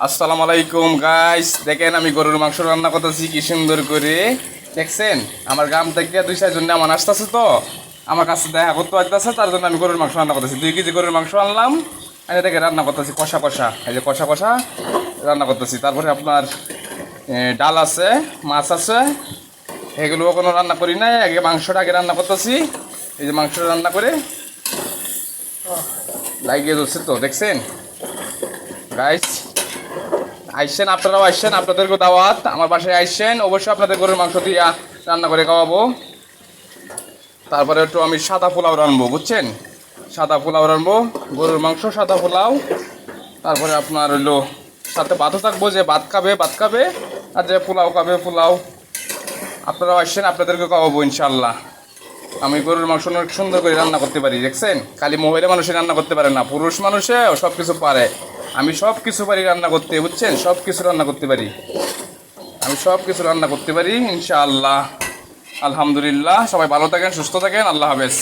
আসসালামু আলাইকুম গাইস, দেখেন আমি গরুর মাংস রান্না করতেছি কি সুন্দর করে। দেখছেন আমার গ্রাম থেকে 2-4 জন আমার আসতেছে, তো আমার কাছে দেখা করতে আসতেছে, তার জন্য আমি গরুর মাংস রান্না করতেছি। 2 কেজি গরুর মাংস আনলাম, আমি এটাকে রান্না করতেছি কষা কষা। এই যে কষা কষা রান্না করতেছি। তারপরে আপনার ডাল আছে, মাছ আছে, এগুলো কোনো রান্না করি নাই, আগে মাংসটা আগে রান্না করতেছি। এই যে মাংসটা রান্না করে লাগিয়ে দিচ্ছে, তো দেখছেন গাইস। আইসেন, আপনারাও আইসেন, আপনাদেরকেও দাওয়াত, আমার বাসায় আইসেন, অবশ্যই আপনাদের গরুর মাংস দিয়ে রান্না করে খাওয়াবো। তারপরে একটু আমি সাদা পোলাও রানবো, বুঝছেন, সাদা পোলাও রানবো, গরুর মাংস সাদা পোলাও। তারপরে আপনার হইলো সাথে ভাতও থাকবো, যে ভাত খাবে ভাত খাবে, আর যে পোলাও খাবে পোলাও। আপনারাও আসছেন, আপনাদেরকে খাওয়াবো ইনশাল্লাহ। আমি গরুর মাংস অনেক সুন্দর করে রান্না করতে পারি, দেখছেন। খালি মহিলা মানুষে রান্না করতে পারে না, পুরুষ মানুষে সব কিছু পারে। আমি সব কিছু পারি রান্না করতে, বুঝছেন, সব কিছু রান্না করতে পারি, আমি সব কিছু রান্না করতে পারি ইনশাআল্লাহ। আলহামদুলিল্লাহ, সবাই ভালো থাকেন, সুস্থ থাকেন, আল্লাহ হাফেজ।